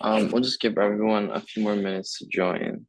We'll just give everyone a few more minutes to join.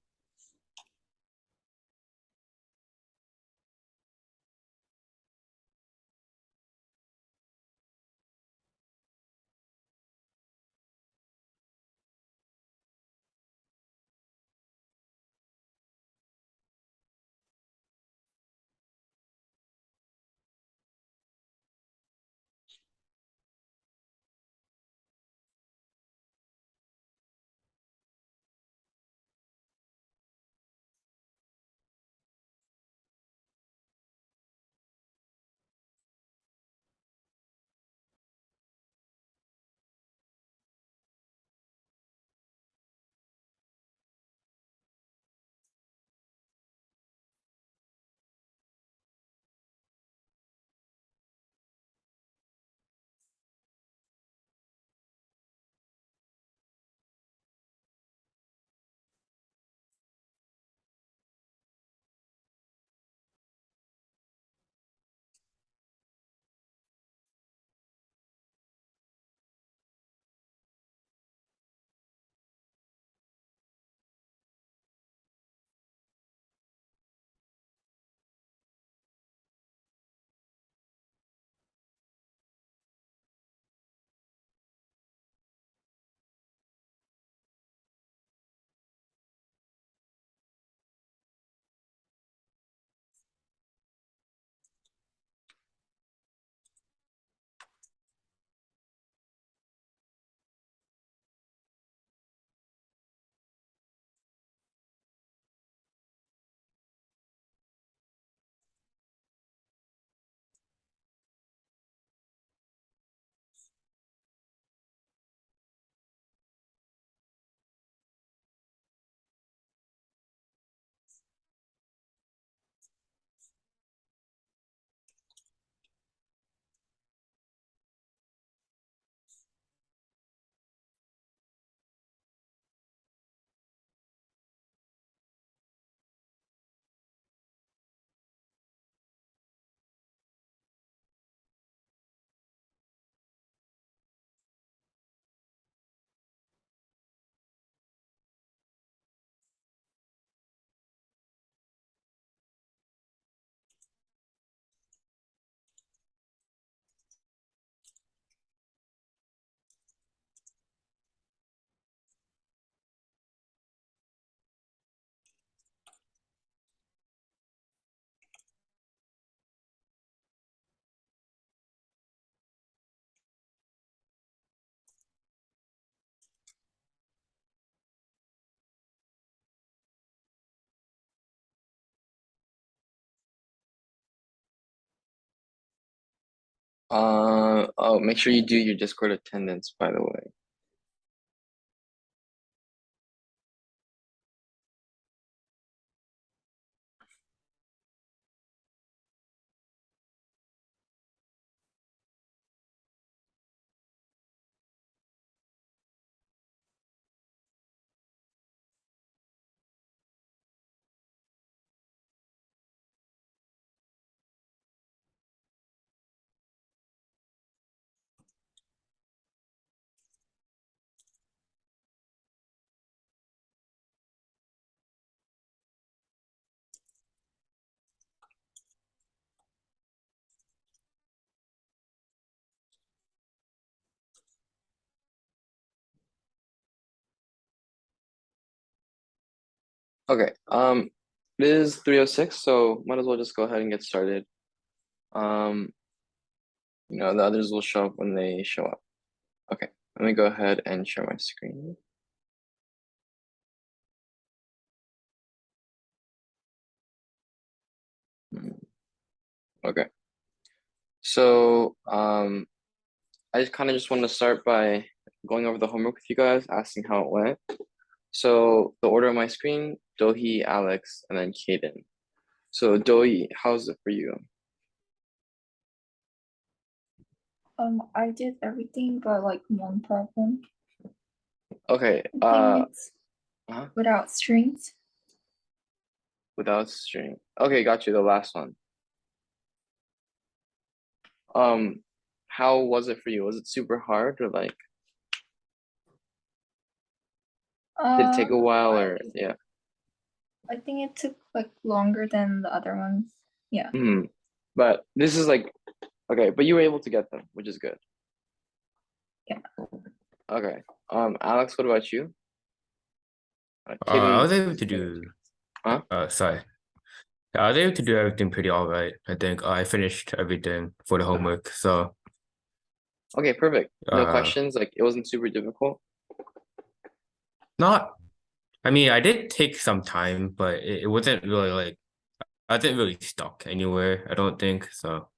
Oh, make sure you do your Discord attendance, by the way. Okay, it is 3:06, so might as well just go ahead and get started. Um, the others will show up when they show up. Okay, let me go ahead and share my screen. Okay, so I just kind of just want to start by going over the homework with you guys, asking how it went. So the order on my screen, Dohi, Alex, and then Kaden. So Dohi, how's it for you? I did everything but like one problem. Okay, I think it's uh-huh, without strings. without string. Okay, got you, the last one. Um, how was it for you? Was it super hard or like, Did it take a while I or yeah? I think it took like longer than the other ones. Yeah. But this is like okay, but you were able to get them, which is good. Yeah. Okay. Alex, what about you? I Kaden, was able to do, huh? sorry. I was able to do everything pretty all right. I think I finished everything for the homework. So, Okay, perfect. No uh, questions. Like it wasn't super difficult. not, I mean, I did take some time, but it wasn't really like, I didn't really stuck anywhere, I don't think. So,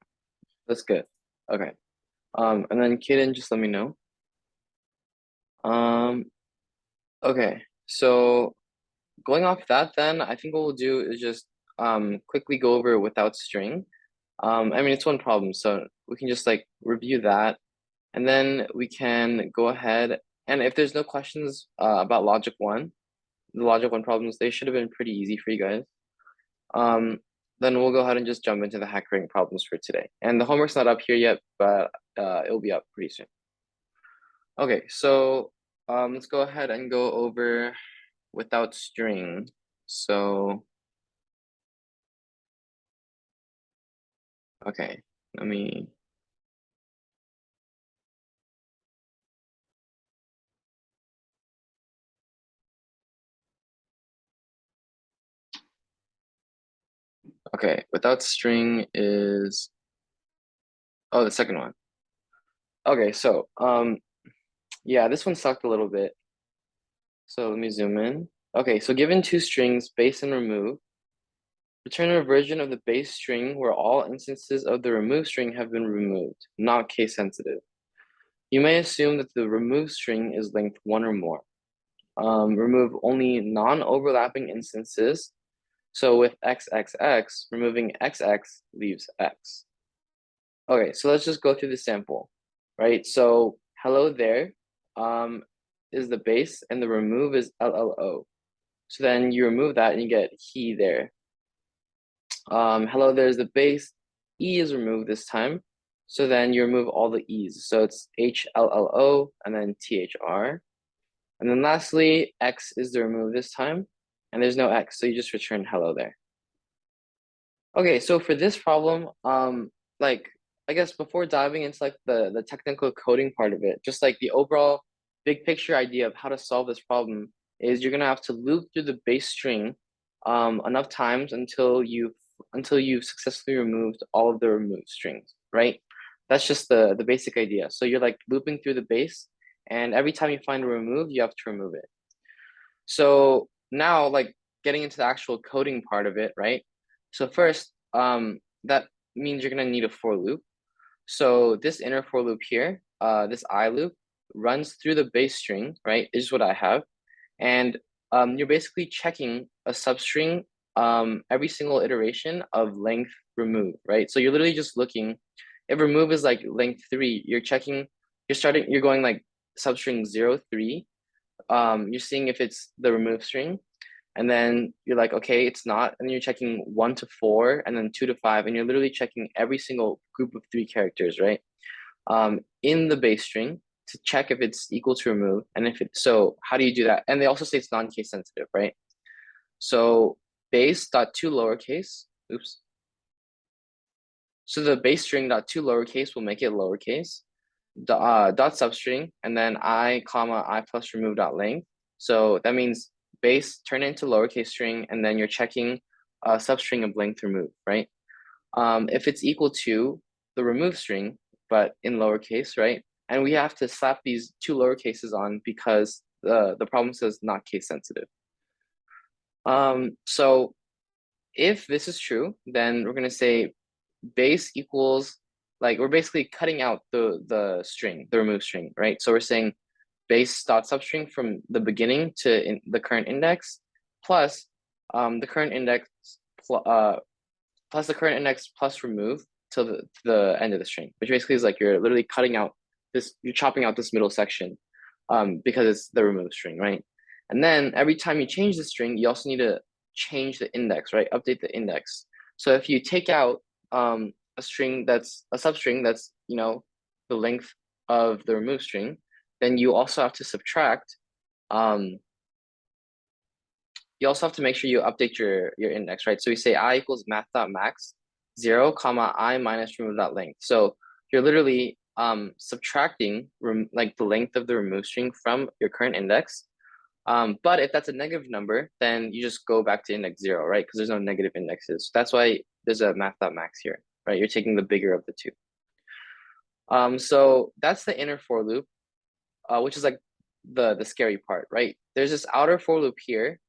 That's good. Okay. And then Kaden, just let me know. Um, okay. So going off that, then I think what we'll do is just quickly go over without string. I mean it's one problem, so we can just like review that, and then we can go ahead and if there's no questions about logic one, the logic one problems, they should have been pretty easy for you guys. Um, then we'll go ahead and just jump into the hack rank problems for today. And the homework's not up here yet, but it'll be up pretty soon. Okay, so let's go ahead and go over without string. So, okay, let me. Okay, without string is, oh, the second one. Okay, so yeah, this one sucked a little bit. So let me zoom in. Okay, so given two strings, base and remove, return a version of the base string where all instances of the remove string have been removed, not case sensitive. You may assume that the remove string is length one or more. Remove only non-overlapping instances. So with XXX, removing XX leaves X. Okay, so let's just go through the sample, right? So hello there um, is the base and the remove is LLO. So then you remove that and you get he there. Hello there's the base, E is removed this time. So then you remove all the E's. So it's HLLO and then THR. And then lastly, X is the remove this time. And there's no X, so you just return hello there. Okay, so for this problem, like I guess before diving into like the technical coding part of it, just like the overall big picture idea of how to solve this problem is you're gonna have to loop through the base string enough times until you've successfully removed all of the removed strings, right? That's just the basic idea. So you're like looping through the base, and every time you find a remove, you have to remove it. So now, like getting into the actual coding part of it, right? So first, that means you're gonna need a for loop. So this inner for loop here, this I loop runs through the base string, right? Is what I have, and you're basically checking a substring every single iteration of length remove, right? So you're literally just looking. If remove is like length 3, you're going like substring 0, 3. You're seeing if it's the remove string, and then you're like, okay, it's not, and you're checking 1 to 4 and then 2 to 5, and you're literally checking every single group of 3 characters, right? In the base string to check if it's equal to remove, and if it's so, how do you do that? And they also say it's non-case sensitive, right? So base dot to lowercase, oops. So the base string dot to lowercase will make it lowercase, dot substring, and then I comma I plus remove dot length. So that means base turn it into lowercase string, and then you're checking a substring of length remove, right? If it's equal to the remove string, but in lowercase, right? And we have to slap these two lower cases on because the problem says not case sensitive. So if this is true, then we're gonna say base equals, like we're basically cutting out the string, the remove string, right? So we're saying base dot substring from the beginning to the current index plus the current index plus the current index plus remove to the end of the string, which basically is like you're literally cutting out this, you're chopping out this middle section because it's the remove string, right? And then every time you change the string, you also need to change the index, right? Update the index. So if you take out a string that's a substring that's, you know, the length of the remove string, then you also have to subtract you also have to make sure you update your index, right? So we say I equals math.max 0, comma I minus remove.length. So you're literally subtracting like the length of the remove string from your current index. But if that's a negative number, then you just go back to index 0, right? Because there's no negative indexes. That's why there's a math.max here, right? You're taking the bigger of the two. So that's the inner for loop, which is like the scary part, right? There's this outer for loop here.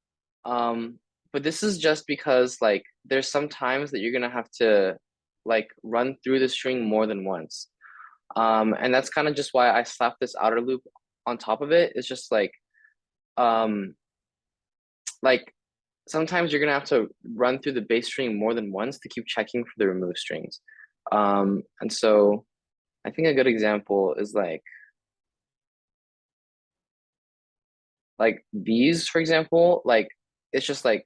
But this is just because like there's some times that you're gonna have to like run through the string more than once. And that's kind of just why I slapped this outer loop on top of it. It's just like sometimes you're gonna have to run through the base string more than once to keep checking for the remove strings. And so I think a good example is like these, for example, like it's just like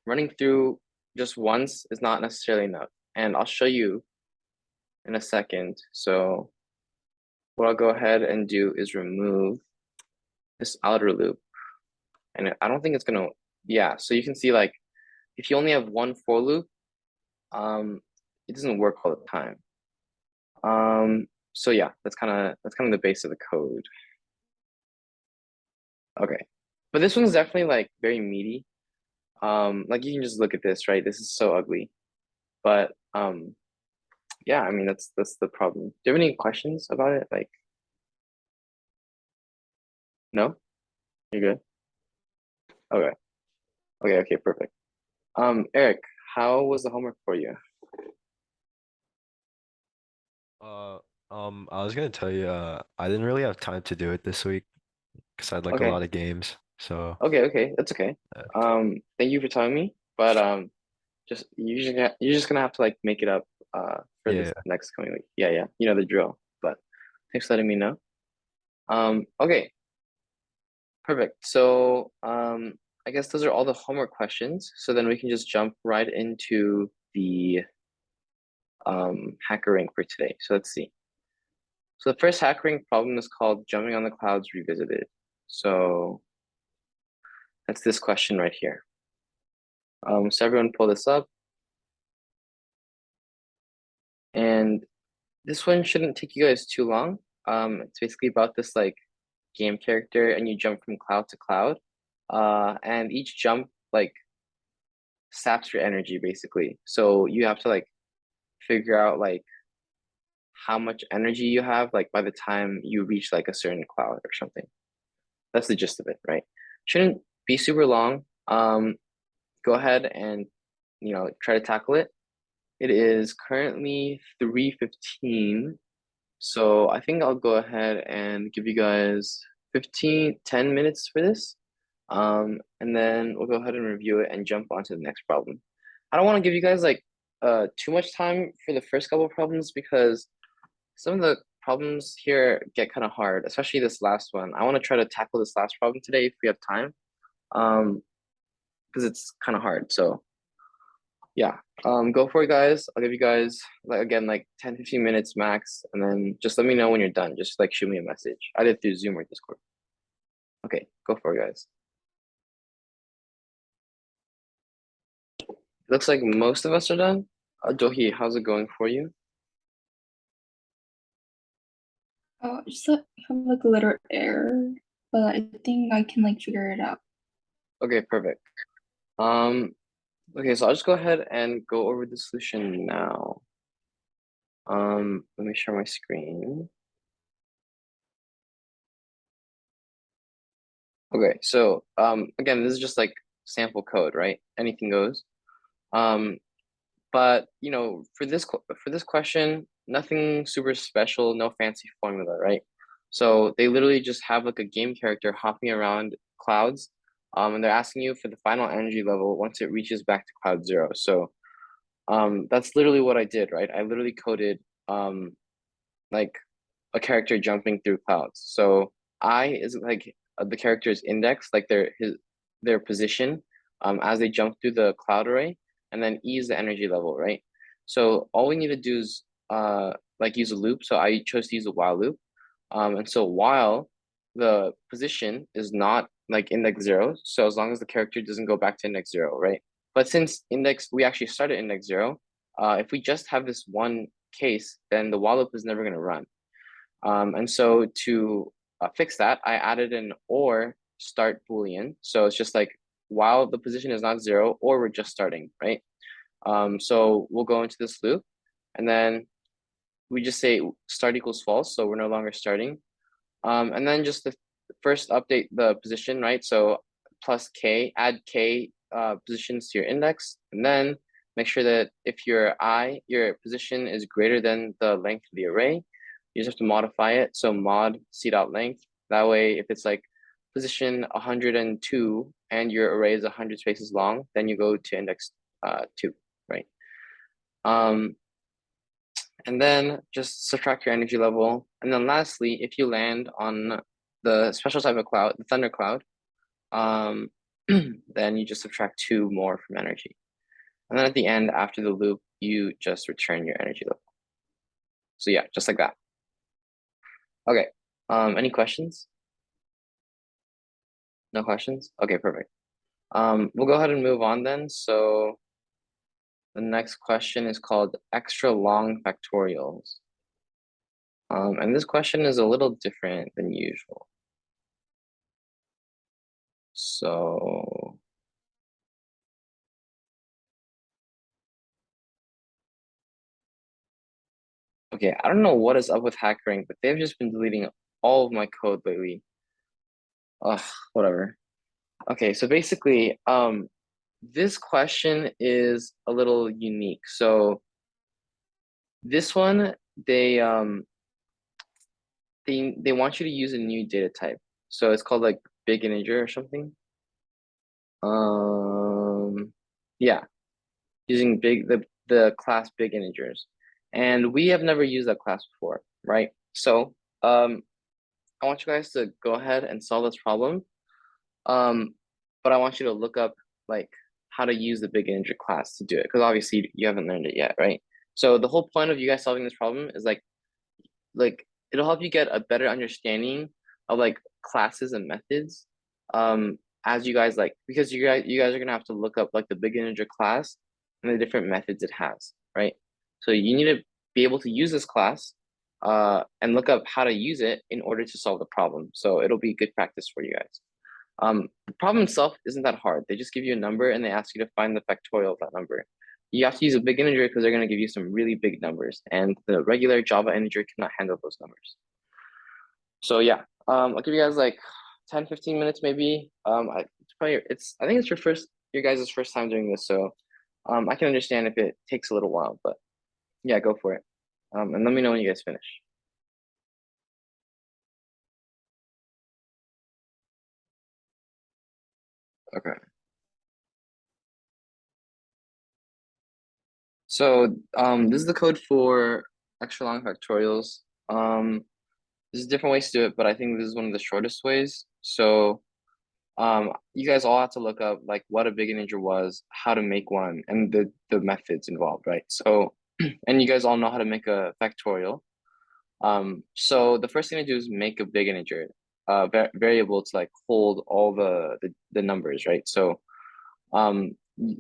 running through just once is not necessarily enough. And I'll show you in a second. So what I'll go ahead and do is remove this outer loop. And I don't think it's gonna, yeah, so you can see like if you only have one for loop, it doesn't work all the time. So yeah, that's kind of the base of the code. Okay, but this one's definitely like very meaty. Like you can just look at this, right? This is so ugly. But yeah, I mean that's the problem. Do you have any questions about it? Like, no? You're good? Okay. Okay, perfect. Eric, how was the homework for you? I was gonna tell you, I didn't really have time to do it this week because I had like a Okay. lot of games. So Okay, that's okay. Thank you for telling me, but just you're just gonna have to like make it up for this yeah, next coming week. Yeah, you know the drill. But thanks for letting me know. Okay, perfect. So I guess those are all the homework questions. So then we can just jump right into the hacker rank for today. So let's see. So the first hacker rank problem is called Jumping on the Clouds Revisited. So that's this question right here. So everyone pull this up. And this one shouldn't take you guys too long. It's basically about this like game character and you jump from cloud to cloud. And each jump like saps your energy basically. So you have to like figure out like how much energy you have like by the time you reach like a certain cloud or something. That's the gist of it, right? Shouldn't be super long. Go ahead and try to tackle it. It is currently 3:15. So I think I'll go ahead and give you guys 10 minutes for this. And then we'll go ahead and review it and jump on to the next problem. I don't want to give you guys like too much time for the first couple of problems because some of the problems here get kind of hard, especially this last one. I want to try to tackle this last problem today if we have time. Because it's kind of hard. So yeah, go for it, guys. I'll give you guys like again like 10-15 minutes max, and then just let me know when you're done. Just like shoot me a message either through Zoom or Discord. Okay, go for it, guys. Looks like most of us are done. Dohi, how's it going for you? Just like, have like a little error, but I think I can like figure it out. Okay, perfect. Okay, so I'll just go ahead and go over the solution now. Let me share my screen. Okay, so again, this is just like sample code, right? Anything goes. But for this question, nothing super special, no fancy formula, right? So they literally just have like a game character hopping around clouds, and they're asking you for the final energy level once it reaches back to cloud 0. So that's literally what I did, right? I literally coded like a character jumping through clouds. So I is like the character's index, like their position as they jump through the cloud array, and then E is the energy level, right? So all we need to do is like use a loop. So I chose to use a while loop. And so while the position is not like index 0. So as long as the character doesn't go back to index 0, right? But since we actually started index 0, if we just have this one case, then the while loop is never going to run. And so to fix that, I added an or start Boolean. So it's just like while the position is not 0, or we're just starting, right? So we'll go into this loop, and then we just say start equals false, so we're no longer starting. And then just the first update the position, right? So plus k, add k positions to your index, and then make sure that if your position is greater than the length of the array, you just have to modify it. So mod c.length. That way, if it's like position 102 and your array is 100 spaces long, then you go to index 2, right? And then just subtract your energy level. And then lastly, if you land on the special type of cloud, the thunder cloud, then you just subtract 2 more from energy. And then at the end, after the loop, you just return your energy level. So yeah, just like that. Okay, any questions? No questions? Okay, perfect. We'll go ahead and move on then. So the next question is called extra long factorials. And this question is a little different than usual. So okay, I don't know what is up with HackerRank, but they've just been deleting all of my code lately. Ugh, whatever. Okay, so basically, this question is a little unique. So this one, they want you to use a new data type. So it's called like big integer or something. Yeah, using the class big integers. And we have never used that class before, right? So I want you guys to go ahead and solve this problem. But I want you to look up like how to use the big integer class to do it, because obviously you haven't learned it yet, right? So the whole point of you guys solving this problem is like it'll help you get a better understanding of like classes and methods as you guys because you guys are gonna have to look up like the big integer class and the different methods it has, right? So you need to be able to use this class and look up how to use it in order to solve the problem. So it'll be good practice for you guys. The problem itself isn't that hard. They just give you a number and they ask you to find the factorial of that number. You have to use a big integer because they're going to give you some really big numbers, and the regular Java integer cannot handle those numbers. So yeah, I'll give you guys like 10-15 minutes maybe. I think it's your guys' first time doing this, so I can understand if it takes a little while, but yeah, go for it. And let me know when you guys finish. Okay. So this is the code for extra long factorials. There's different ways to do it, but I think this is one of the shortest ways. So you guys all have to look up like what a big integer was, how to make one, and the methods involved, right? So and you guys all know how to make a factorial. So the first thing to do is make a big integer variable to like hold all the numbers, right? So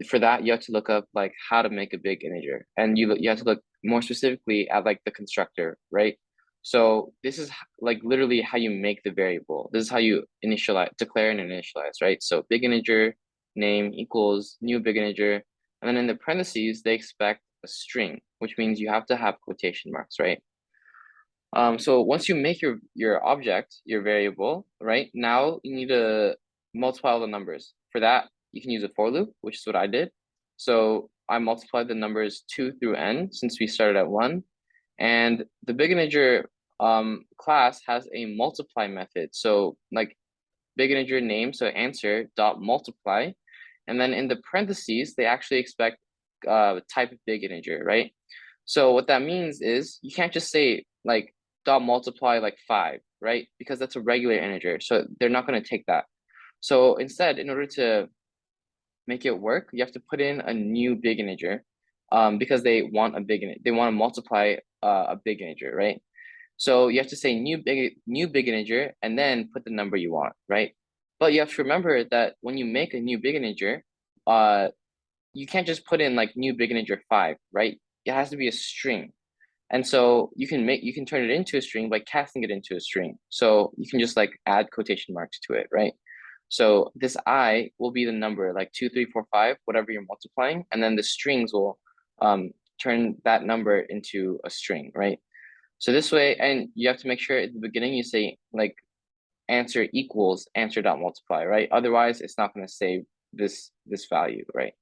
for that you have to look up like how to make a big integer, and you have to look more specifically at like the constructor, right? So this is like literally how you make the variable. This is how you declare and initialize, right? So big integer name equals new big integer, and then in the parentheses they expect a string, which means you have to have quotation marks, right? So once you make your object, your variable, right? Now you need to multiply all the numbers. For that, you can use a for loop, which is what I did. So I multiplied the numbers 2 through n since we started at 1. And the big integer class has a multiply method. So like big integer name, so answer dot multiply. And then in the parentheses, they actually expect type of big integer, right? So what that means is you can't just say like dot multiply like 5, right? Because that's a regular integer. So they're not going to take that. So instead, in order to make it work, you have to put in a new big integer because they want they want to multiply a big integer, right? So you have to say new big integer and then put the number you want, right? But you have to remember that when you make a new big integer, you can't just put in like new big integer 5, right? It has to be a string. And so you can turn it into a string by casting it into a string. So you can just like add quotation marks to it, right? So this I will be the number like 2, 3, 4, 5, whatever you're multiplying, and then the strings will turn that number into a string, right? So this way, and you have to make sure at the beginning you say like answer equals answer dot multiply, right? Otherwise, it's not going to save this value, right?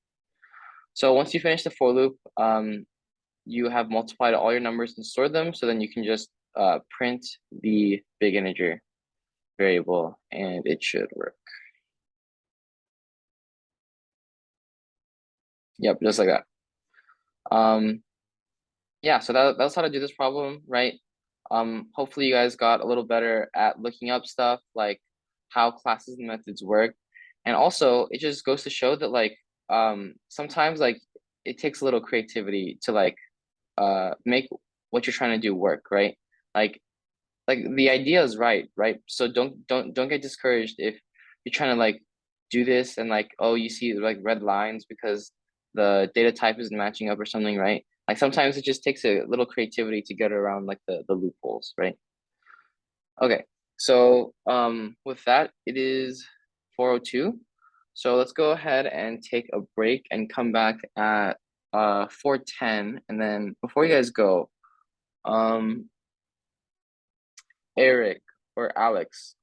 So once you finish the for loop, you have multiplied all your numbers and stored them. So then you can just print the big integer variable, and it should work. Yep, just like that. Yeah, so that's how to do this problem, right? Hopefully you guys got a little better at looking up stuff like how classes and methods work. And also it just goes to show that like sometimes like it takes a little creativity to like make what you're trying to do work, right? Like the idea is right? So don't get discouraged if you're trying to like do this and like, oh, you see like red lines because the data type isn't matching up or something, right? Like sometimes it just takes a little creativity to get around like the loopholes, right? Okay, so with that, it is 4:02. So let's go ahead and take a break and come back at 4:10. And then before you guys go, Eric or Alex,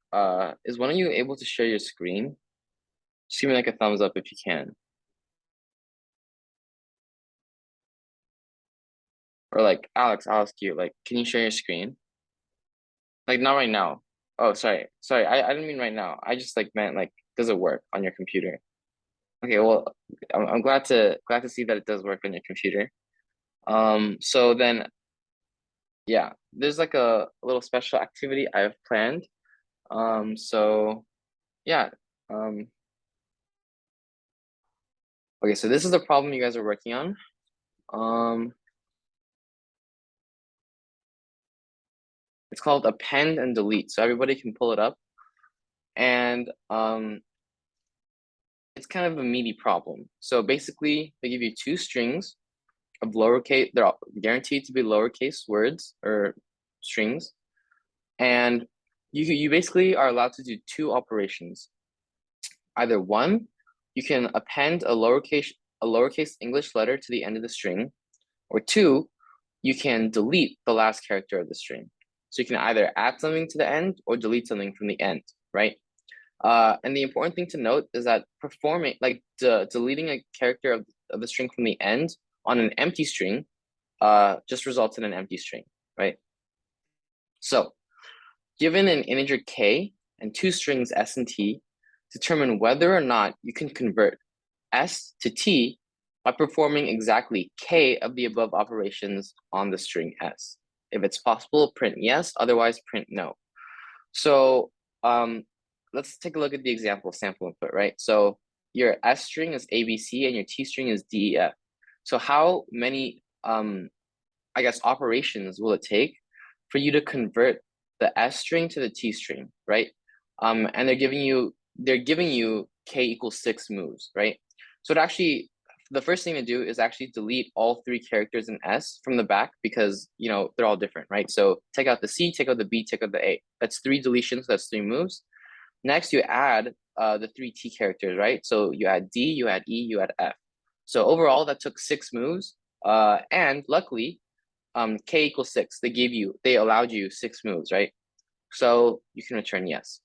is one of you able to share your screen? Just give me like a thumbs up if you can. Or like Alex, I'll ask you, like, can you share your screen? Like not right now. Oh, sorry. I didn't mean right now. I just like meant like, does it work on your computer? Okay, well, I'm glad to see that it does work on your computer. So then, yeah, there's like a little special activity I have planned. So yeah. Okay, so this is the problem you guys are working on. It's called append and delete. So everybody can pull it up. And it's kind of a meaty problem. So basically, they give you two strings of lowercase, they're all guaranteed to be lowercase words or strings. And you basically are allowed to do two operations. Either one, you can append a lowercase English letter to the end of the string, or two, you can delete the last character of the string. So you can either add something to the end or delete something from the end, right? And the important thing to note is that performing, like deleting a character of the string from the end on an empty string just results in an empty string, right? So given an integer k and two strings s and t, determine whether or not you can convert s to t by performing exactly k of the above operations on the string s. If it's possible, print yes, otherwise print no. So let's take a look at the example sample input, right? So your S string is ABC and your T string is DEF. So how many, I guess, operations will it take for you to convert the S string to the T string, right? And they're giving you K equals 6 moves, right? So it actually, the first thing to do is actually delete all 3 characters in S from the back because, you know, they're all different, right? So take out the C, take out the B, take out the A. That's 3 deletions, that's 3 moves. Next, you add the 3 T characters, right? So you add D, you add E, you add F. So overall, that took 6 moves. And luckily, K equals 6. They allowed you 6 moves, right? So you can return yes.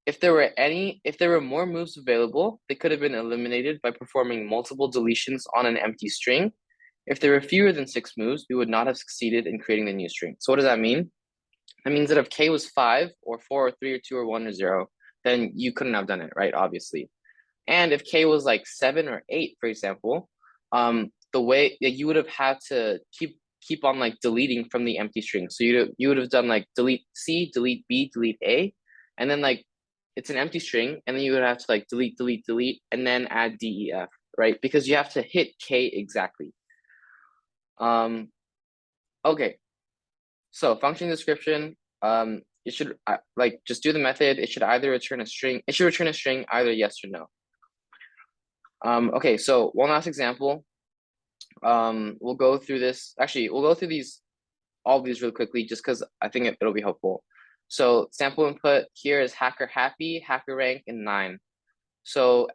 If there were more moves available, they could have been eliminated by performing multiple deletions on an empty string. If there were fewer than 6 moves, we would not have succeeded in creating the new string. So what does that mean? That means that if K was 5 or 4 or 3 or 2 or 1 or 0, then you couldn't have done it, right? Obviously. And if K was like 7 or 8, for example, the way that you would have had to keep on like deleting from the empty string. So you would have done like delete C, delete B, delete A, and then like it's an empty string, and then you would have to like delete, and then add DEF, right? Because you have to hit K exactly. Okay. So function description, it should like just do the method. It should either return a string. It should return a string either yes or no. Okay, so one last example. We'll go through this. Actually, we'll go through all of these really quickly just because I think it'll be helpful. So sample input here is hacker happy, hacker rank, and 9. So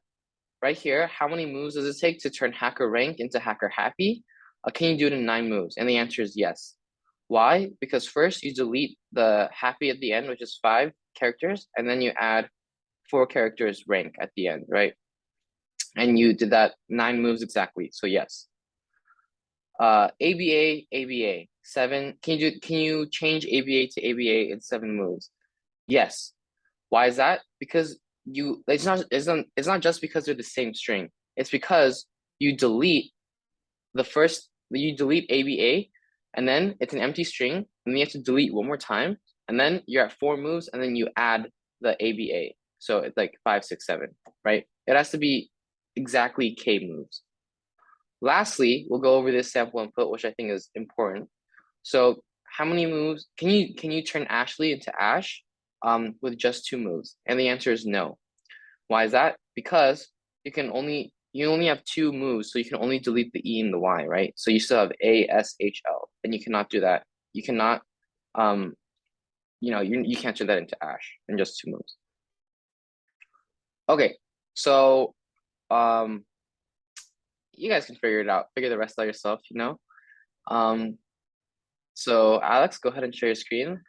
right here, how many moves does it take to turn hacker rank into hacker happy? Can you do it in 9 moves? And the answer is yes. Why? Because first you delete the happy at the end, which is 5 characters, and then you add 4 characters rank at the end, right? And you did that 9 moves exactly, so yes. ABA, ABA, 7. Can you change ABA to ABA in 7 moves? Yes. Why is that? Because it's not just because they're the same string. It's because you delete ABA, and then it's an empty string, and then you have to delete one more time, and then you're at 4 moves, and then you add the ABA. So it's like 5, 6, 7, right? It has to be exactly K moves. Lastly, we'll go over this sample input, which I think is important. So how many moves can you turn Ashley into Ash with just 2 moves? And the answer is no. Why is that? Because you only have 2 moves, so you can only delete the E and the Y, right? So you still have A, S, H, L, and you cannot do that. You cannot, you can't turn that into Ash in just 2 moves. Okay, so you guys can figure the rest out yourself, So Alex, go ahead and share your screen.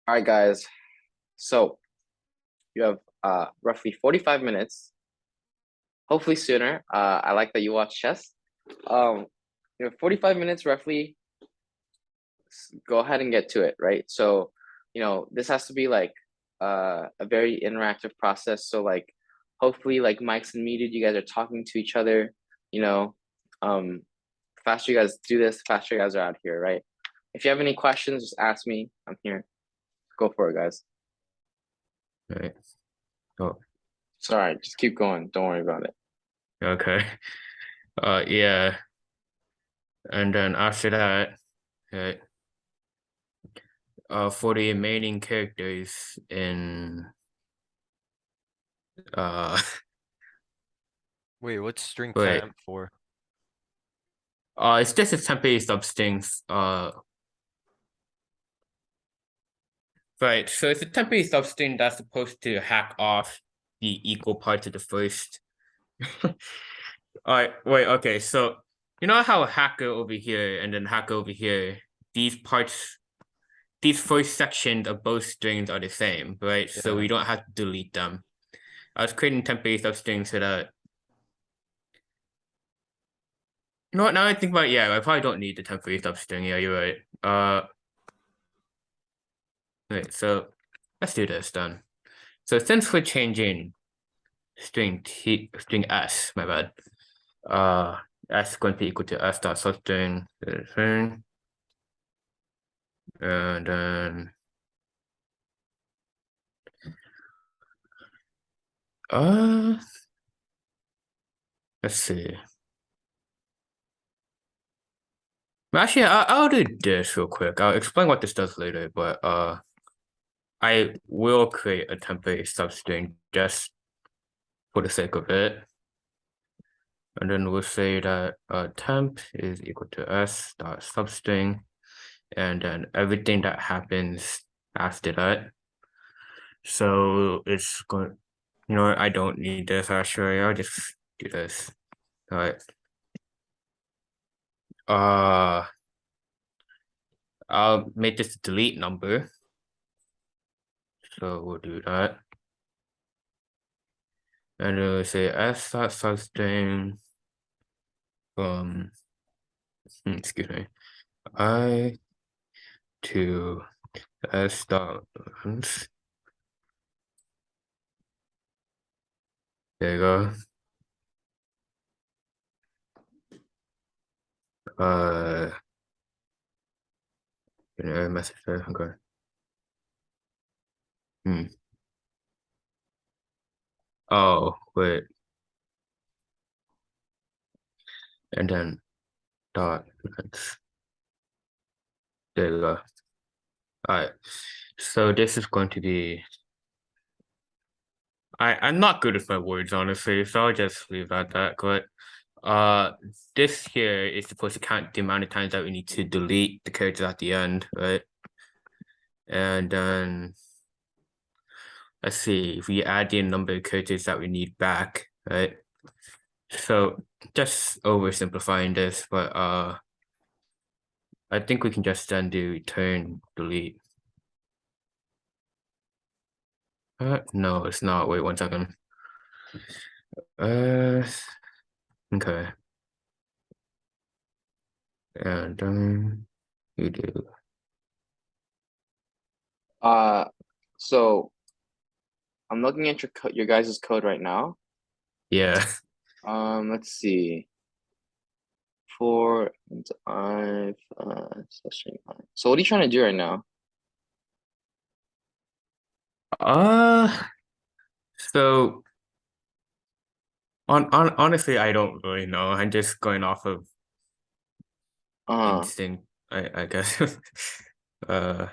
All right, guys. So you have roughly 45 minutes, hopefully sooner. I like that you watch chess. You have 45 minutes roughly. Go ahead and get to it, right? So, this has to be like a very interactive process. So like, hopefully like mics and muted, you guys are talking to each other, faster you guys do this, faster you guys are out here, right? If you have any questions, just ask me. I'm here. Go for it, guys. All right. Oh, Sorry, just keep going. Don't worry about it. okay. Yeah. And then after that, okay. For the remaining characters in Wait, what's string Wait. temp for? It's just a temporary substrings. Right. So it's a temporary substring that's supposed to hack off the equal parts of the first. All right. Wait. Okay. So you know how hacker over here and then hacker over here, these first sections of both strings are the same, right? So Yeah. we don't have to delete them. I was creating temporary substrings so that. You know what? Now I think about it, yeah, I probably don't need the temporary substring. Yeah, you're right. Right, so let's do this then. So since we're changing string S, my bad. S is going to be equal to S dot substring thing. And then let's see. Actually, I'll do this real quick. I'll explain what this does later, but I will create a temporary substring just for the sake of it. And then we'll say that temp is equal to S dot substring, and then everything that happens after that. So it's going, you know what, I don't need this actually, I'll just do this. All right. I'll make this a delete number. So we'll do that. And then we'll say S dot substring from, excuse me, I to S dot, there you go. Message there, okay. Oh, wait. and then dot length. There you go. All right. So this is going to be. I'm not good with my words, honestly, so I'll just leave it at that. But this here is supposed to count the amount of times that we need to delete the characters at the end, right? And then let's see if we add the number of characters that we need back, right? So just oversimplifying this, but I think we can just then do return delete. No, it's not. Wait 1 second. Okay. And we do. So I'm looking at your guys' code right now. Yeah. Let's see. 4 and I string I. So what are you trying to do right now? So honestly, I don't really know. I'm just going off of instinct, I guess. Well,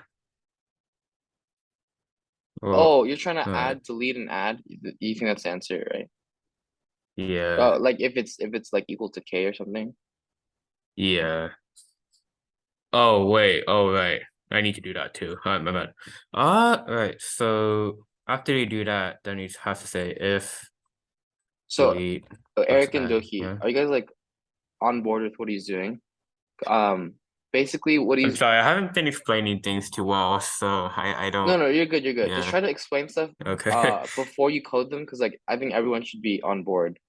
Oh, you're trying to alright. add, delete, and add. You think that's the answer, right? Yeah, Oh, like if it's like equal to K or something. yeah. Oh wait, oh right. I need to do that too. My bad. Right. So after you do that, then you have to say if So delete Eric and add, Doki, yeah. are you guys like on board with what he's doing? Basically what I'm he's sorry, I haven't been explaining things too well, so I don't. No, you're good, you're good. Just Yeah. try to explain stuff Okay. before you code them, because like I think everyone should be on board.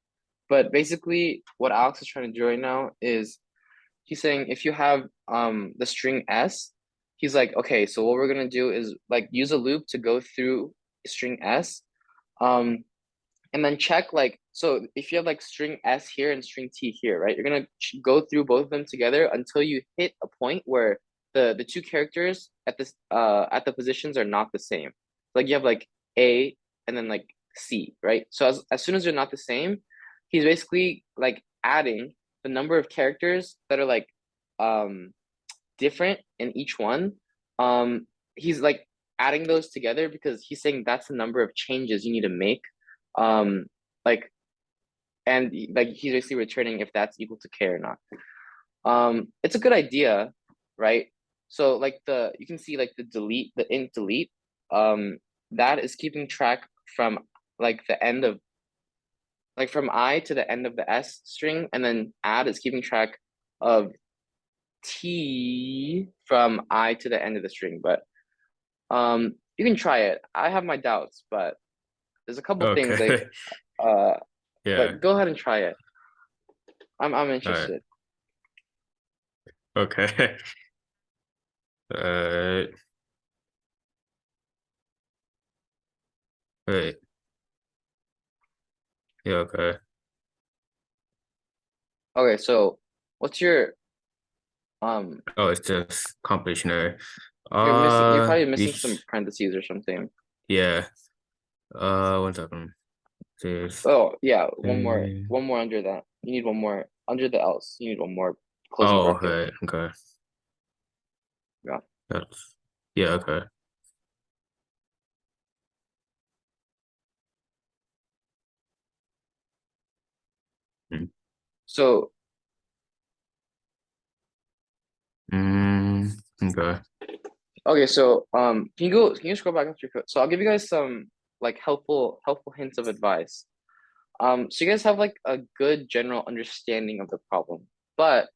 But basically what Alex is trying to do right now is he's saying if you have the string S, he's like, okay, so what we're gonna do is like use a loop to go through string S, and then check like, so if you have like string S here and string T here, right? You're gonna go through both of them together until you hit a point where the two characters at this at the positions are not the same. Like you have like A and then like C, right? So as soon as they're not the same, he's basically like adding the number of characters that are like different in each one. He's like adding those together because he's saying that's the number of changes you need to make. Like, and like he's basically returning if that's equal to K or not. It's a good idea, right? So like you can see like the delete, the int delete, that is keeping track from like the end of, like from I to the end of the S string, and then add is keeping track of T from I to the end of the string. But you can try it. I have my doubts, but there's a couple things like Okay. Yeah. but go ahead and try it. I'm Alright. interested. Okay. Wait. Yeah, okay. Okay, so what's your Oh, it's just compilation error. you're probably we missing some parentheses or something. Yeah. 1 second. There's Oh yeah, one a- more under that. You need one more under the else. You need one more closing Oh, bracket. okay. Yeah. That's yeah, okay. So Okay. okay, so can you scroll back up to your code? So I'll give you guys some like helpful hints of advice. So you guys have like a good general understanding of the problem, but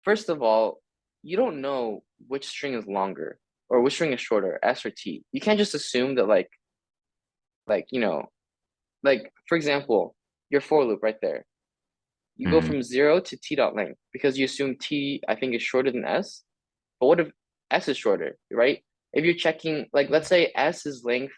first of all, you don't know which string is longer or which string is shorter, S or T. You can't just assume that you know, like for example, your for loop right there. You go from 0 to T dot length because you assume T, I think, is shorter than S. But what if S is shorter, right? If you're checking, like let's say S is length,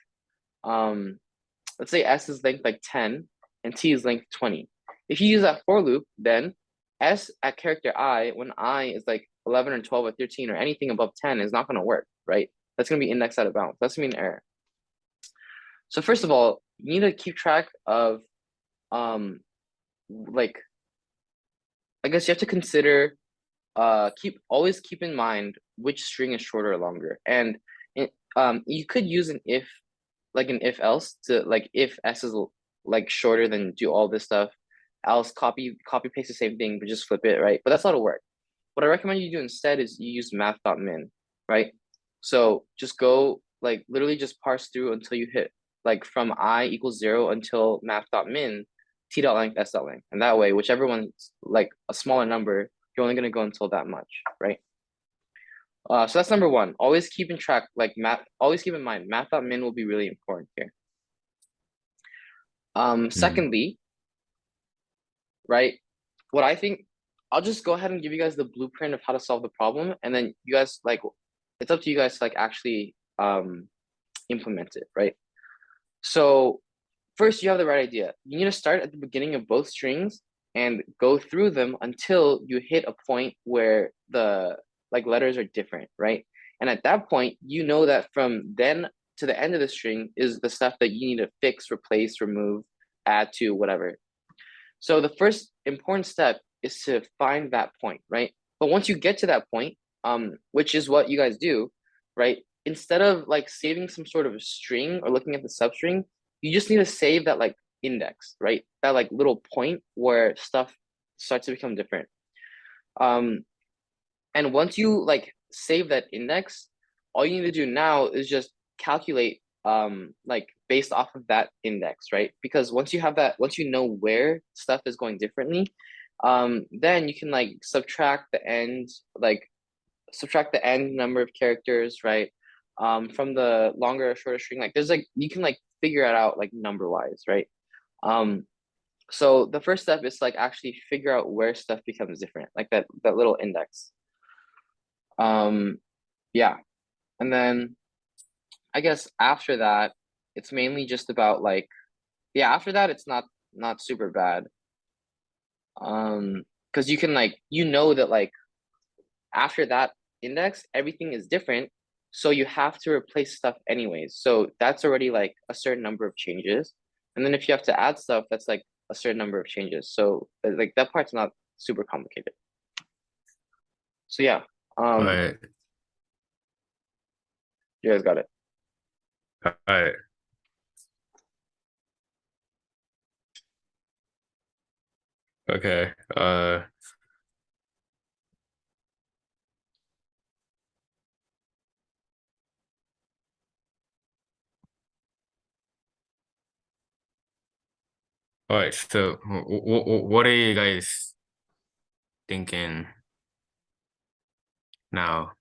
let's say S is length like 10 and T is length 20. If you use that for loop, then S at character I, when I is like 11 or 12 or 13 or anything above 10 is not going to work, right? That's going to be indexed out of bounds. That's going to be an error. So first of all, you need to keep track of like I guess you have to consider always keep in mind which string is shorter or longer. And you could use an if, like an if else, to like if s is like shorter, then do all this stuff, else copy paste the same thing but just flip it, right? But that's not a work. What I recommend you do instead is you use math.min, right? So just go like literally just parse through until you hit like from I equals 0 until math.min t dot length s dot length, and that way whichever one's like a smaller number, you're only going to go until that much, right? So that's number one. Always keep in track, like math, always keep in mind, math.min will be really important here. Secondly, right, what I think, I'll just go ahead and give you guys the blueprint of how to solve the problem, and then you guys, like, it's up to you guys to like actually implement it, right? So first, you have the right idea. You need to start at the beginning of both strings and go through them until you hit a point where the like letters are different, right? And at that point, you know that from then to the end of the string is the stuff that you need to fix, replace, remove, add to, whatever. So the first important step is to find that point, right? But once you get to that point, which is what you guys do, right? Instead of like saving some sort of string or looking at the substring, you just need to save that like index, right? That like little point where stuff starts to become different. And once you like save that index, all you need to do now is just calculate like based off of that index, right? Because once you have that, once you know where stuff is going differently, then you can like subtract the end number of characters, right? From the longer or shorter string, like there's like you can like figure it out like number wise, right? So the first step is like actually figure out where stuff becomes different, like that little index. Yeah, and then I guess after that, it's mainly just about like, yeah, after that it's not super bad. Because you can like you know that like after that index everything is different, so you have to replace stuff anyways. So that's already like a certain number of changes, and then if you have to add stuff, that's like a certain number of changes. So like that part's not super complicated. So yeah, Right. you guys got it. Alright. Okay. Alright, so what are you guys thinking now?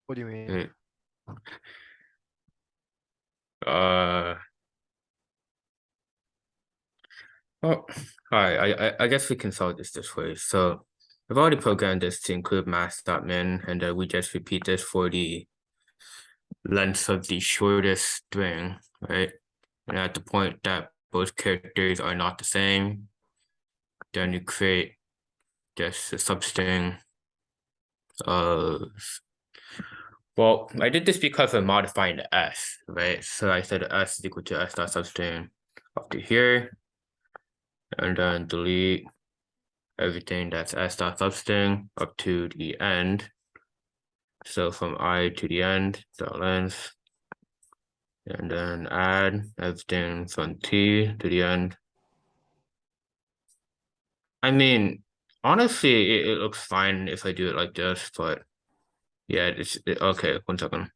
What do you mean? Uh, well, I guess we can solve this way. So I've already programmed this to include math.min, and we just repeat this for the length of the shortest string, right? And at the point that both characters are not the same, then you create just a substring of, well, I did this because I'm modifying the s, right? So I said s is equal to s dot substring up to here, and then delete everything that's s dot substring up to the end. So from I to the end, dot length, and then add everything from t to the end. I mean, honestly, it looks fine if I do it like this, but yeah, okay, 1 second.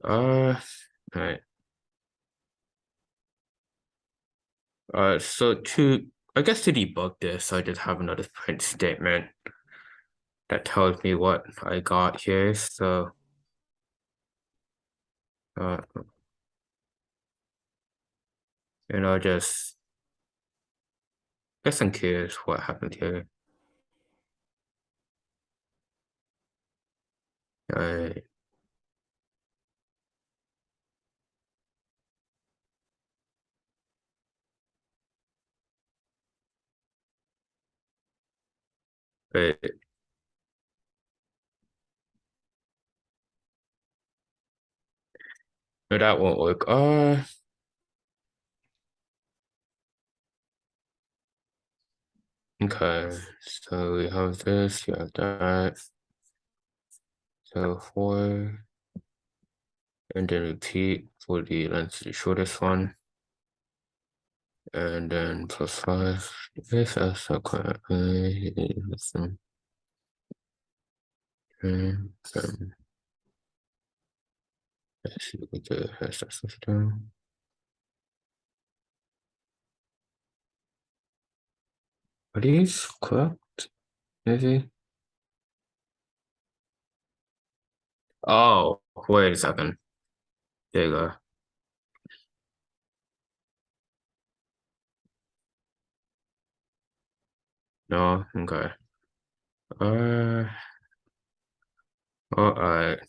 All right. So I guess to debug this, I just have another print statement that tells me what I got here. So, and I'll just, guess I'm curious what happened here. Right. Wait. No, that won't work. Okay, so we have this, you have that. So 4, and then repeat for the length of the shortest one. And then +5. If that's correctly, let's see what the hashtag system. Are these correct? Maybe? Oh, wait a second. There you go. No, okay. All right.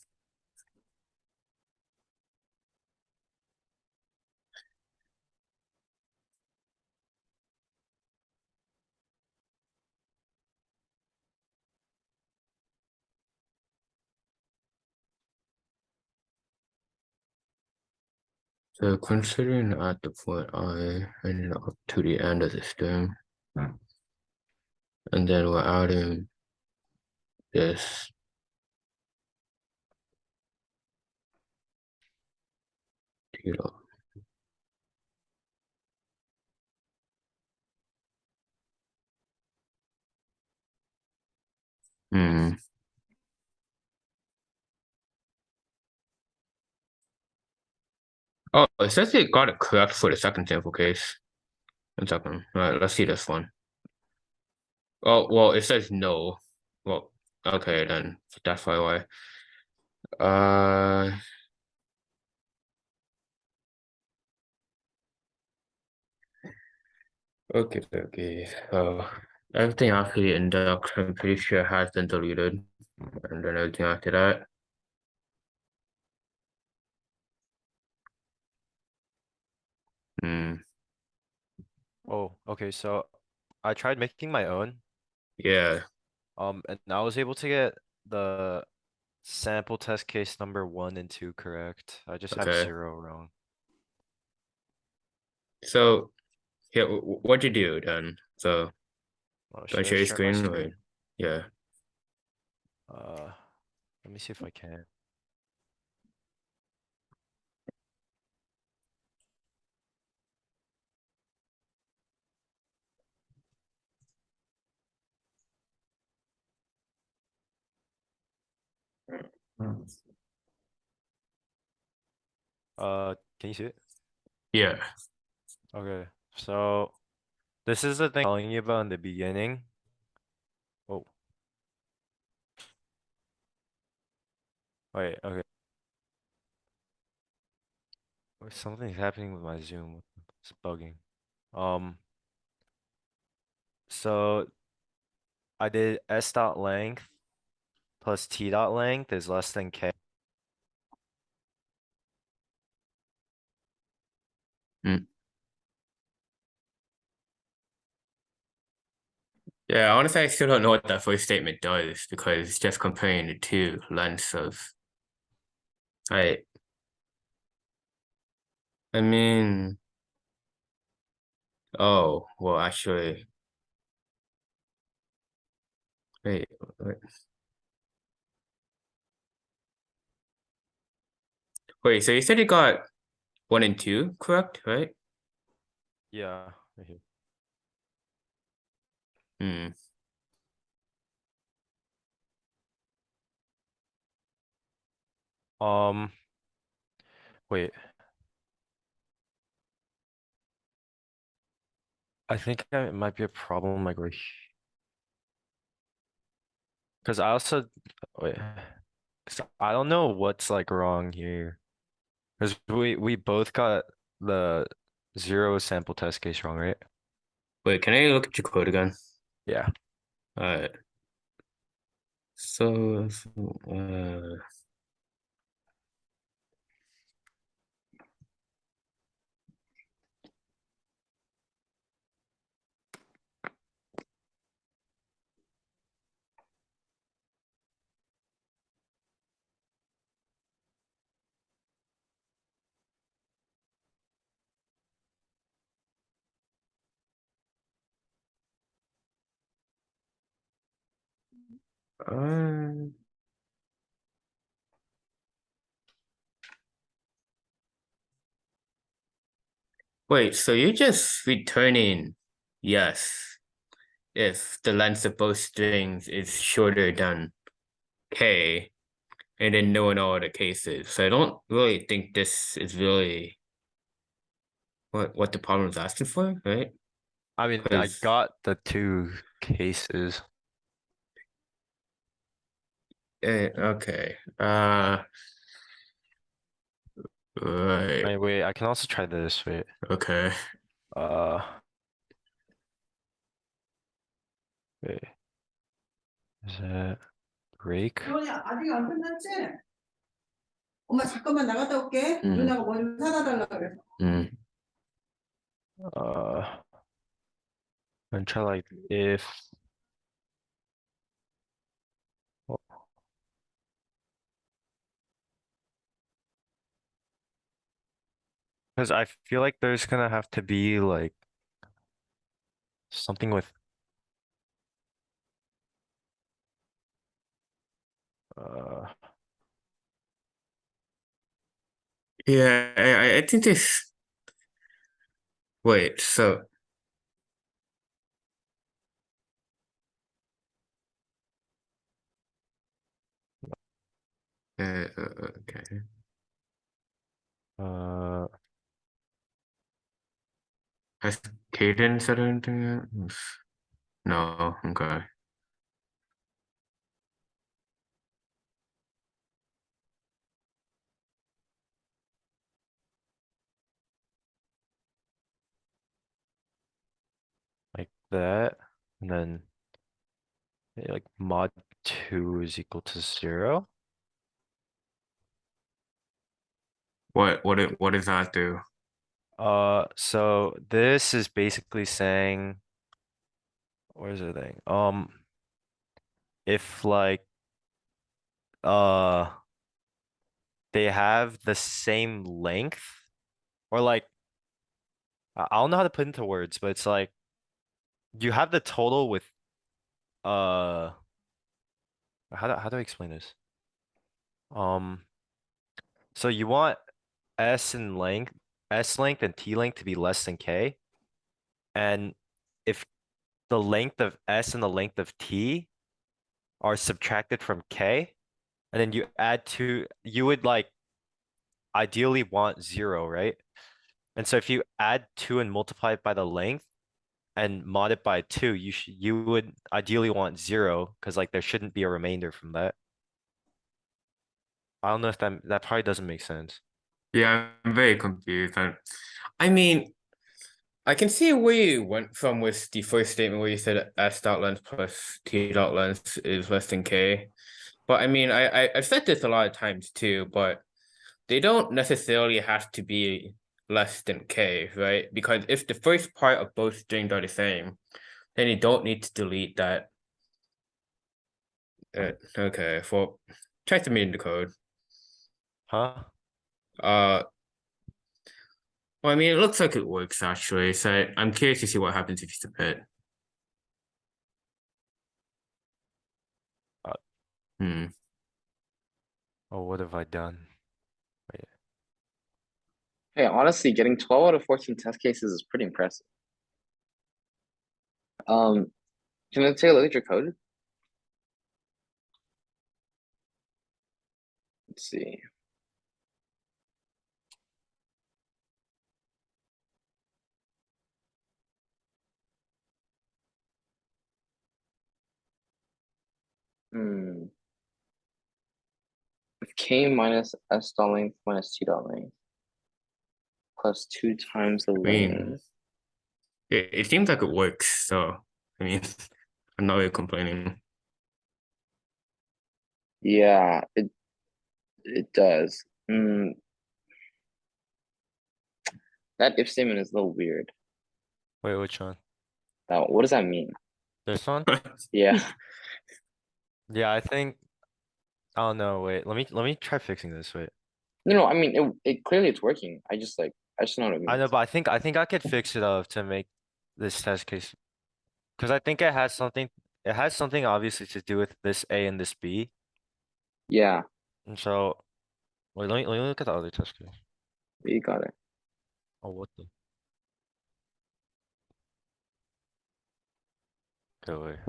So considering at the point I ended up to the end of the stem, and then we're adding this. Theta. Hmm. Oh, it says it got it correct for the second sample case. One second. All right, let's see this one. Oh, well, it says no. Well, okay, then that's probably why. Okay, okay. So everything after the index, I'm pretty sure has been deleted. And then everything after that. Hmm. Oh, okay, so I tried making my own, Yeah. and I was able to get the sample test case number 1 and 2 correct. I just have Okay. 0 wrong. So yeah, what'd you do then? So Oh, can I should I share your share my screen? Or, screen? yeah. Uh, Let me see if I can. Can you see it? Yeah. Okay, so this is the thing I'm telling you about in the beginning. Oh, wait, okay. Wait, something's happening with my Zoom. It's bugging. Um, so I did s dot length plus t dot length is less than k. Yeah, honestly, I still don't know what that first statement does because it's just comparing the two lengths of. I mean, oh, well, actually, wait, wait, so you said you got 1 and 2, correct, right? Yeah, right here. Hmm. Um, Wait. I think it might be a problem like right. Because I also wait. 'Cause I don't know what's like wrong here. Because we both got the 0 sample test case wrong, right? Wait, can I look at your code again? Yeah. Alright. So, Um, wait, so you're just returning yes if the length of both strings is shorter than k, and then no in all the cases. So I don't really think this is really what the problem is asking for, right? I mean, I 'Cause got the two cases. okay. Right. Wait, I can also try this, wait. Okay. Uh, wait. Is that break? 소리야, 아직 안 끝났지? 엄마 잠깐만 나갔다 올게. 누나가 뭐 좀 사다 달라 그래서. And try like if. Because I feel like there's gonna have to be like something with Yeah, I think this. Wait, so. Okay. Has Kaden said anything yet? No, okay. like that, and then like mod 2 is equal to 0. What does that do? So this is basically saying, where's the thing? If like they have the same length, or like I don't know how to put into words, but it's like you have the total with how do I explain this? So you want S length and T length to be less than K. And if the length of S and the length of T are subtracted from K, and then you add two, you would like ideally want 0, right? And so if you add 2 and multiply it by the length and mod it by 2, you would ideally want 0, because like there shouldn't be a remainder from that. I don't know if that probably doesn't make sense. Yeah, I'm very confused. I mean, I can see where you went from with the first statement where you said S dot length plus T dot length is less than K. But I mean, I've said this a lot of times too, but they don't necessarily have to be less than K, right? Because if the first part of both strings are the same, then you don't need to delete that. Okay, well, try to meet in the code. Huh? Well, I mean, it looks like it works actually, so I'm curious to see what happens if you submit. Oh, what have I done? Hey, honestly, getting 12 out of 14 test cases is pretty impressive. Can I take a look at your code? Let's see. With K minus S dot length minus T dot length plus 2 times the mean, length. it seems like it works, so I mean, I'm not really complaining. Yeah, it does. That if statement is a little weird. Wait, which one? What does that mean? This one? Yeah. Yeah, I think. Oh no, wait. Let me try fixing this. Wait. No, I mean it clearly it's working. I just know what it means. I know, but I think I could fix it up to make this test case, because I think it has something it has something obviously to do with this A and this B. Yeah, And so, wait, let me look at the other test case. you got it. Oh, what the? Okay, wait.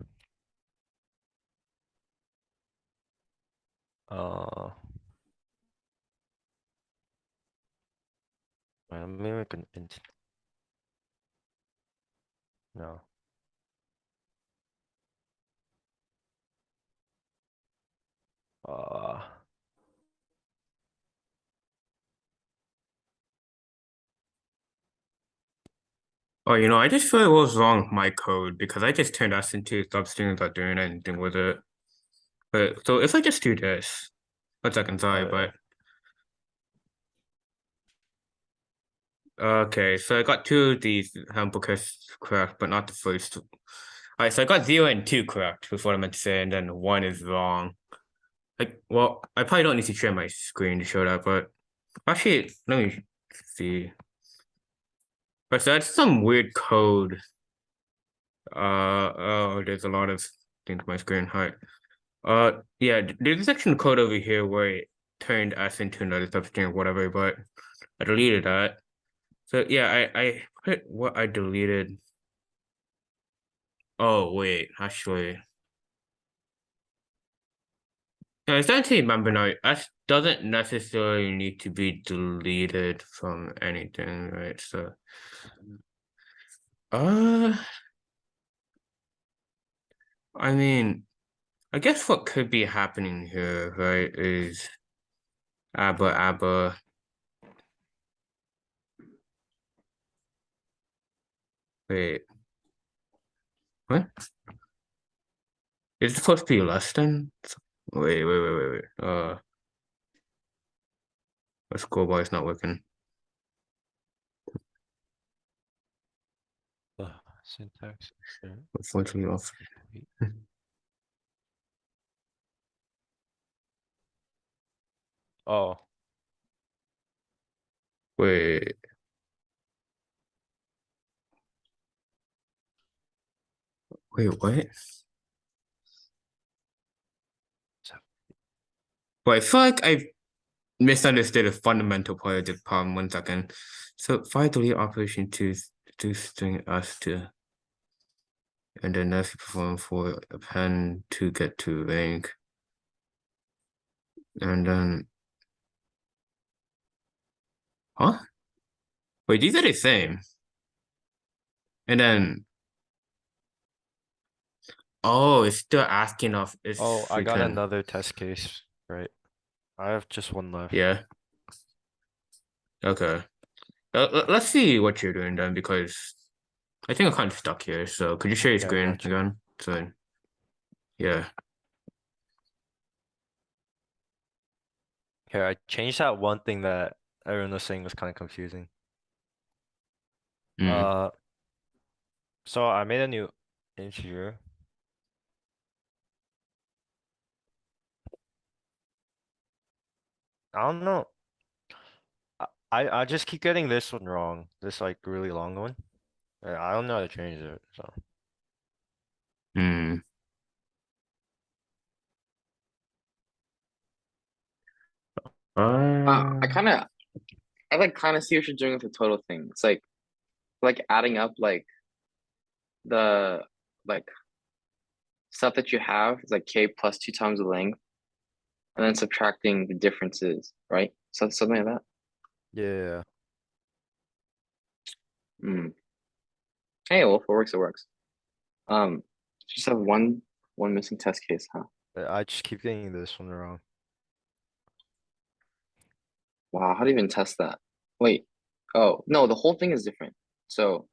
Wait, let me make an int. No. Uh, Oh, I just feel it was wrong with my code because I just turned S into substring without doing anything with it. But so if I just do this, 1 second, sorry, yeah. but okay, so I got 2 of these hamburgers correct, but not the first. Alright, so I got 0 and 2 correct was what I meant to say, and then 1 is wrong. Well, I probably don't need to share my screen to show that, but actually, let me see. But so that's some weird code. Oh, there's a lot of things on my screen. Hi. Yeah, there's a section of code over here where it turned S into another substring or whatever, but I deleted that. So yeah, I put what I deleted. Oh wait, actually. No, it's actually remember now. S doesn't necessarily need to be deleted from anything, right? So I mean, I guess what could be happening here, right, is ABBA. Wait. What? Is it supposed to be less than? Wait. The schoolboy is not working. Syntax. Okay. Unfortunately off. Oh, Wait. Wait, what? So- Wait, I feel like I misunderstood a fundamental part of the problem. 1 second. So fire delete operation to do string S to and then that's perform for append to get to rank. And then huh? Wait, these are the same. And then oh, it's still asking of it's oh, I got return. another test case, right? I have just one left. Yeah. Okay. Let's see what you're doing then, because I think I'm kind of stuck here. So could you share your Yeah, I screen got you. again? So yeah. Here, I changed that one thing that everyone was saying was kind of confusing. Mm. So I made a new integer. I don't know. I just keep getting this one wrong. This like really long one. I don't know how to change it. So Mm. I like kind of see what you're doing with the total thing. It's like adding up like the like stuff that you have is like k plus 2 times the length, and then subtracting the differences, right? So something like that. yeah. Mm. Hey, well, if it works, it works. Just have one missing test case, huh? I just keep getting this one wrong. Wow, how do you even test that? Wait. Oh, no, the whole thing is different. So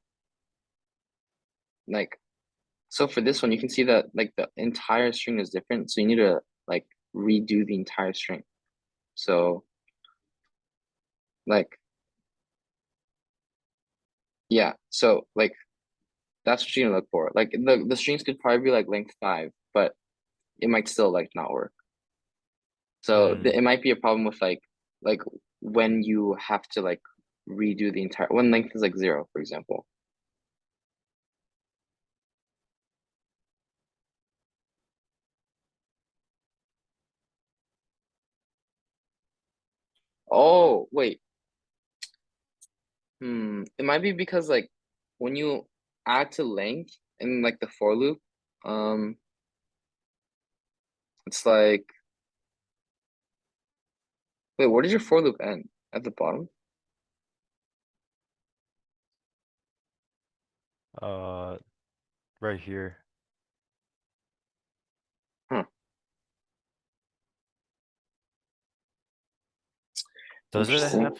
like so for this one, you can see that like the entire string is different. So you need to like redo the entire string. So like yeah, so like that's what you're gonna look for. Like the strings could probably be like length 5, but it might still like not work. So Mm. it might be a problem with like when you have to like redo the entire when length is like 0, for example. Oh, wait. It might be because like when you add to length in like the for loop, it's like, wait, where does your for loop end? At the bottom? Right here. Huh. Does it Interesting. have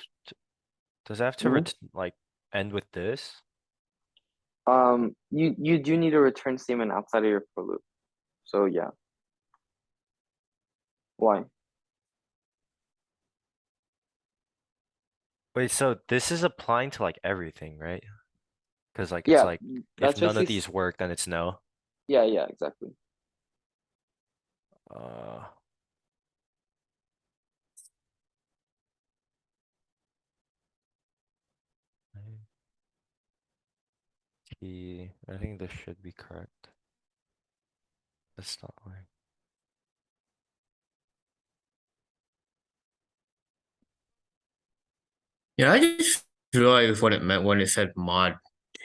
does it have to Mhm. like end with this? You do need a return statement outside of your for loop. So yeah. Why? Wait, so this is applying to like everything, right? Because like it's Yeah, like if that's none of basically these work, then it's no. yeah, exactly. Uh, I think this should be correct. That's not right. Yeah, I just realized what it meant when it said mod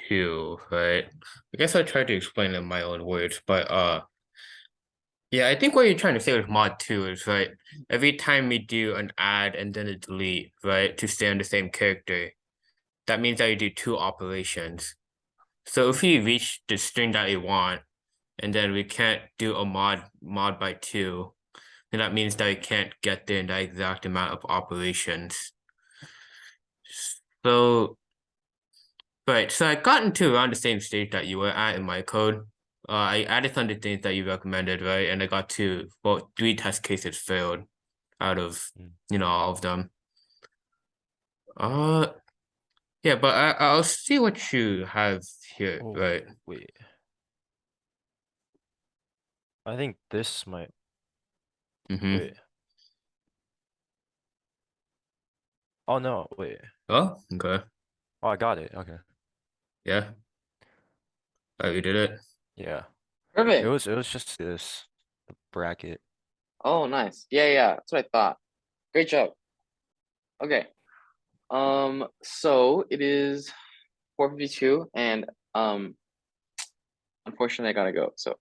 2, right? I guess I tried to explain it in my own words, but yeah, I think what you're trying to say with mod 2 is right. Every time we do an add and then a delete, right, to stay on the same character, that means that you do two operations. So if we reach the string that we want, and then we can't do a mod by 2, then that means that we can't get there in that exact amount of operations. So, right, so I got into around the same stage that you were at in my code. I added some of the things that you recommended, right? And I got to, well, 3 test cases failed out of, all of them. Uh, yeah, but I'll see what you have here, Oh, right? wait. I think this might Mm-hmm. wait. Oh no, wait. Oh, okay. Oh, I got it. Okay. Yeah. Oh, you did it. Yeah. Perfect. It was just this the bracket. Oh, nice. Yeah, that's what I thought. Great job. Okay. So it is 4:52 and unfortunately I gotta go. So